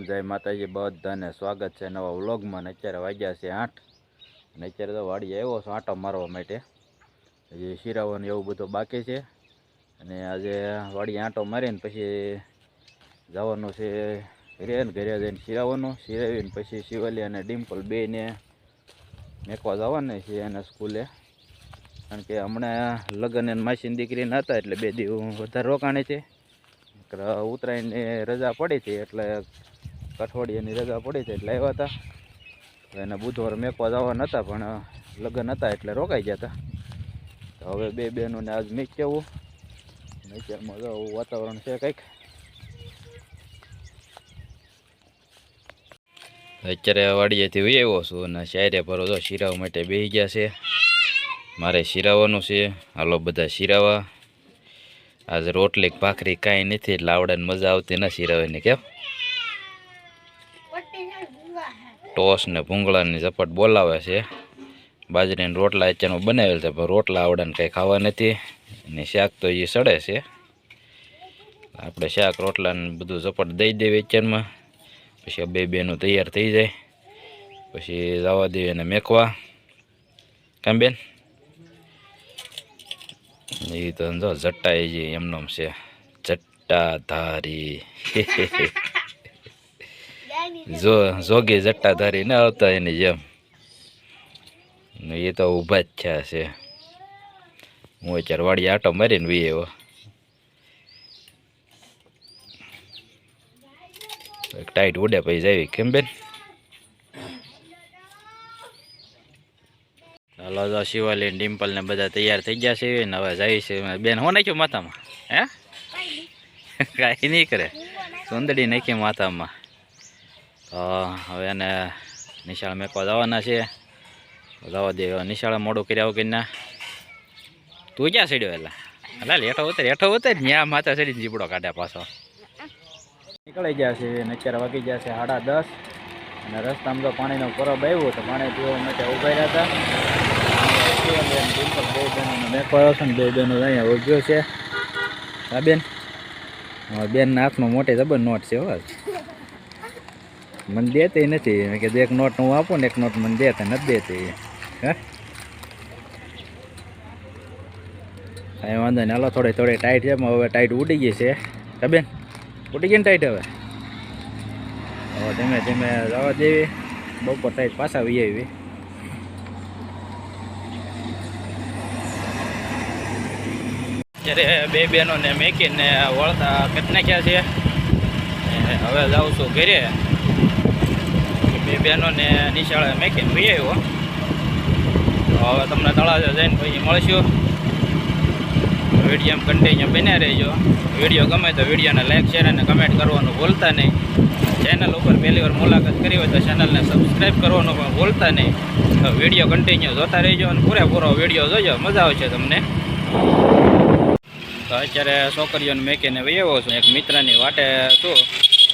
જય માતાજી બધાને સ્વાગત છે નવા વ્લોગમાં. અત્યારે વાગ્યા છે 8 અને અત્યારે તો વાડી આવ્યો છું આંટો મારવા માટે. હજી શિરાવાનું એવું બધું બાકી છે અને આજે વાડી આંટો મારીને પછી જવાનું છે ઘરે જઈને શિરાવાનું. શિરાવીને પછી શિવાલી અને ડિમ્પલ બેને મેકવા જવાના છે એને સ્કૂલે, કારણ કે હમણાં લગ્ન અને માસીની દીકરીને હતા એટલે 2 દિવસ વધારે રોકાણે છે. ઉત્તરાયણની રજા પડી હતી એટલે અઠવાડિયાની રજા પડી હતી એટલે આવ્યા હતા. એને બુધવારે મેકવા જવાના હતા પણ લગ્ન હતા એટલે રોકાઈ ગયા હતા. તો હવે 2 બહેનોને આજ મેક કેવું અત્યારમાં જો વાતાવરણ છે કંઈક. અત્યારે વાડીએથી વહી આવ્યો છું અને શાયરે ભરો તો શિરાવા માટે બેસી ગયા છે. મારે શિરાવાનું છે, હાલો બધા શિરાવા. આજે રોટલી ભાખરી કાંઈ નથી એટલે આવડે મજા આવતી નથી શિરાવાની. કેમ ટોસ ને ભૂંગળાની ઝપટ બોલાવે છે. બાજરીના રોટલા અત્યારનો બનાવેલ છે પણ રોટલા આવડે કંઈ ખાવા નથી અને શાક તો એ સડે છે. આપણે શાક રોટલા ને બધું ઝપટ દઈ દેવી અત્યારમાં. પછી 2 બહેનો તૈયાર થઈ જાય પછી જવા દઈએ અને મેકવા. કેમ બેન? એ તો જો જટ્ટા એ એમનો છે, જટ્ટાધારી. જોગી જટ્ટાધારી ના આવતા એની જેમ એ તો ઊભા જ થયા છે. હું અત્યારે વાડી આંટો મારીને વી આવ્યો. ટાઈટ ઉડે પછી જાવી. કેમ બેન? હાલો તો શિવાલી ડિમ્પલ ને બધા તૈયાર થઈ ગયા છે ને હવે જાય છે. બેન હું નાખ્યું માથામાં? હે કાંઈ નહીં કરે, સુંદડી નાખી માથામાં. તો હવે એને નિશાળ મેકવા જવાના છે. જવા દે નિશાળે મોડું કર્યા વગર ના. તું ક્યાં ચડ્યો? એટલે હેઠો ઉતર ત્યાં માથા ચડીને જીબડો કાઢ્યા પાછો. નીકળી ગયા છે અને અત્યારે વાગી ગયા છે 10:30 અને રસ્તામાં તો પાણીનો પરબ આવ્યો તો પાણી પીવા માટે ઉભા રહ્યા હતા. મેકવા છે ને 2 બહેનો અહીંયા ઉભ્યો છે. હા બેન, બેન હાથમાં મોટી જબર નોટ છે. હો મને દેતી નથી કે 1 નોટ હું આપું ને 1 નોટ મને દેતા નથી દેતી. હા કાંઈ વાંધો નહીં. હાલો થોડી ટાઈટ છે હવે ટાઈટ ઉડી ગઈ છે. હા બેન ઉડી ગઈ ને ટાઈટ? હવે ધીમે ધીમે જવા દેવી. બપોર ટાઈટ પાછા વી આવી. અત્યારે 2 બહેનોને મેકીને વળતા કરી નાખ્યા છે. હવે જાઉં છું ઘરે. 2 બહેનોને નિશાળે મેકીને વી આવ્યો. તો હવે તમને તળાજા જઈને પછી મળશું. વિડીયો કન્ટિન્યુ બન્યા રહેજો. વિડીયો ગમે તો વિડીયોને લાઈક શેર અને કમેન્ટ કરવાનું ભૂલતા નહીં. ચેનલ ઉપર પહેલી વાર મુલાકાત કરી હોય તો ચેનલને સબસ્ક્રાઈબ કરવાનું પણ ભૂલતા નહીં. તો વિડીયો કન્ટિન્યુ જોતા રહેજો અને પૂરેપૂરો વિડીયો જોજો, મજા આવશે તમને. તો અત્યારે છોકરીઓને મેકીને વહી આવ્યો છું. એક મિત્રની વાટે છું,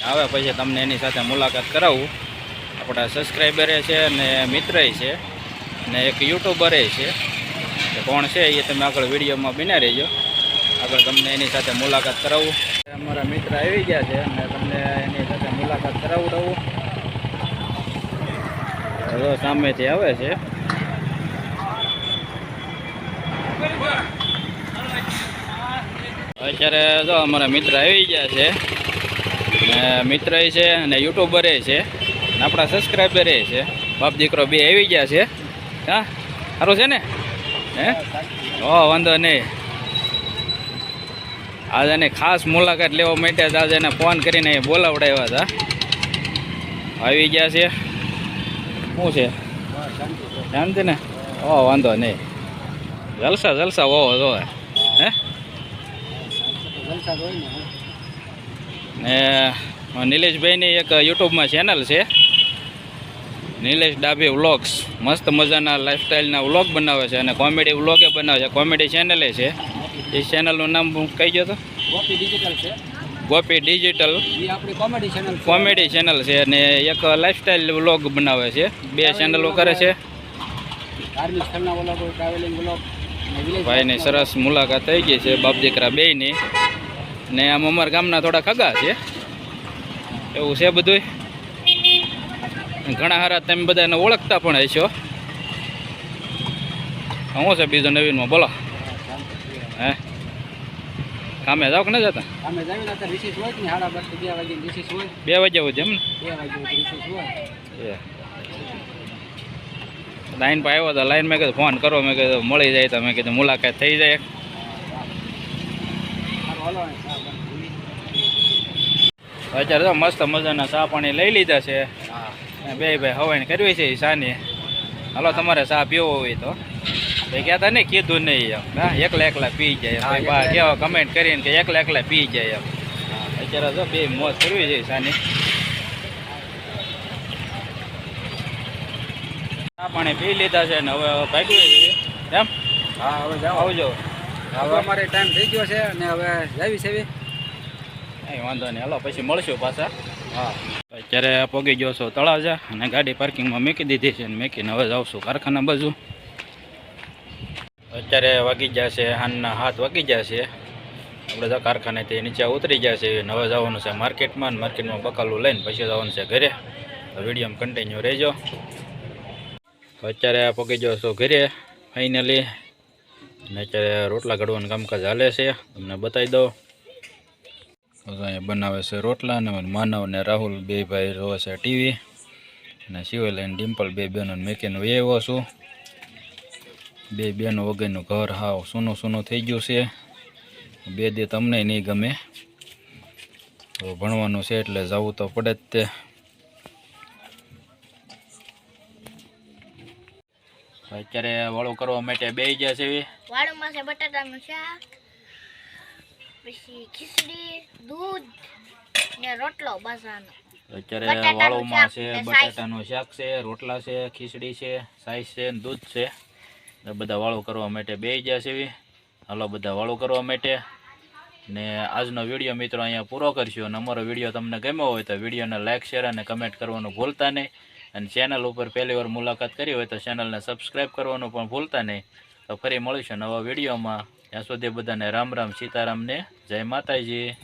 આવે પછી તમને એની સાથે મુલાકાત કરાવું. આપણા સબસ્ક્રાઈબરે છે અને મિત્રય છે અને એક યુટ્યુબરે છે. કોણ છે એ તમે આગળ વિડીયોમાં બન્યા રહેજો. આગળ તમને એની સાથે મુલાકાત કરાવું. અમારા મિત્ર આવી ગયા છે અને તમને એની સાથે મુલાકાત કરાવડાવું. હવે સામેથી આવે છે. અત્યારે જો અમારા મિત્ર આવી ગયા છે અને મિત્ર છે અને યુટ્યુબરે છે અને આપણા સબસ્ક્રાઈબરે છે. બાપ દીકરો 2 આવી ગયા છે. હા સારું છે ને? હે વાંધો નહીં. આજે એને ખાસ મુલાકાત લેવા માટે આજે એને ફોન કરીને બોલાવડાવ્યા હતા. આવી ગયા છે. શું છે શાંતિ ને? વાંધો નહીં. જલસા હોવો જો. હે ને નિલેશભાઈની એક યુટ્યુબમાં ચેનલ છે, નિલેશ ડાભી વ્લોગ્સ. મસ્ત મજાના લાઈફસ્ટાઈલના વ્લોગ બનાવે છે અને કોમેડી વ્લોગે બનાવે છે. કોમેડી ચેનલે છે. એ ચેનલનું નામ કહી ગયો તો ગોપી ડિજિટલ છે. ગોપી ડિજિટલ કોમેડી ચેનલ છે અને એક લાઈફસ્ટાઈલ વ્લોગ બનાવે છે. 2 ચેનલો કરે છે. ભાઈની સરસ મુલાકાત થઈ ગઈ છે બાપ દીકરા બેયની. ને આમ અમારા ગામના થોડા ખગા છે એવું છે બધું. ઘણા હારા તમે બધાને ઓળખતા પણ હશો. શું છે બીજું નવીનમાં બોલો? હે કામે જાવ કે ન જતા? અમે જમીન હતા રિસીસ હોય ને 12:30 2 વાગે રિસીસ હોય. 2 વાગ્યા સુધી એમ ને? 2 વાગે રિસીસ હોય. લાઈન પર આવ્યો હતો, લાઈન મેં કીધું ફોન કરો, મેં કીધું મળી જાય તો મેં કીધું મુલાકાત થઈ જાય. અત્યારે તો મસ્ત મજાના ચા પાણી લઈ લીધા છે. બે ભાઈ હવાઈને કરવી છે સાની. હાલો તમારે ચા પીવો હોય તો ભાઈ કહેતા નહીં, કીધું નહીં એમ. હા એકલા એકલા પી જાય ભાઈ, બા કેવા કમેન્ટ કરીને કે એકલા એકલા પી જાય એમ. અત્યારે તો બે મોજ કરવી છે સાની. ચા પાણી પી લીધા છે ને હવે ભાગ્યું છે એમ. હા હવે જાઓ, આવજો. હવે અમારે ટાઈમ થઈ ગયો છે અને હવે જાવી છે. કંઈ વાંધો નહીં, હાલો પછી મળશું પાછા. હા અત્યારે પહોંચી ગયો છો તળાજા અને ગાડી પાર્કિંગમાં મૂકી દીધી છે અને મૂકીને હવે જાઉં છું કારખાના બાજુ. અત્યારે વાગી ગયા છે હાનના 7 વાગી ગયા છે. આપણે તો કારખાનેથી નીચે ઉતરી ગયા છે. હવે જવાનું છે માર્કેટમાં, માર્કેટમાં બકાલું લઈને પછી જવાનું છે ઘરે. તો વિડીયોમાં કન્ટિન્યુ રહેજો. અત્યારે પહોંચી ગયો છો ઘરે ફાઇનલી. અને અત્યારે રોટલા ઘડવાનું કામકાજ હાલે છે, તમને બતાવી દઉં. અહીંયા બનાવે છે રોટલા અને માનવ ને રાહુલ બે ભાઈ જોવે છે ટીવી. અને શિવલ અને ડિમ્પલ બે બહેનો મેકીને આવ્યો છું. બે બહેનો વગરનું ઘર હાવ સૂનું સૂનું થઈ ગયું છે. બે દી તમને નહીં ગમે, તો ભણવાનું છે એટલે જવું તો પડે જ તે. અત્યારે વાળું કરવા માટે બેસી ગયા છે. વાળુમાં છે બટાટાનું શાક, પછી ખીચડી, દૂધ ને રોટલો બાજરાનો. અત્યારે વાળુમાં છે બટાટાનું શાક છે, રોટલા છે, ખીચડી છે, સાઈઝ છે, દૂધ છે. બધા વાળું કરવા માટે બેસી ગયા છે. હાલો બધા વાળું કરવા માટે. ને આજનો વિડીયો મિત્રો અહીંયા પૂરો કરશું. અને અમારો વિડીયો તમને ગમ્યો હોય તો વિડીયોને લાઇક, શેર અને કમેન્ટ કરવાનું ભૂલતા નહીં. અને ચેનલ ઉપર પહેલી વાર મુલાકાત કરી હોય તો ચેનલને સબસ્ક્રાઈબ કરવાનું પણ ભૂલતા નહીં. તો ફરી મળીશું નવા વિડીયોમાં. ત્યાં સુધી બધાને રામ રામ, સીતારામને, જય માતાજી.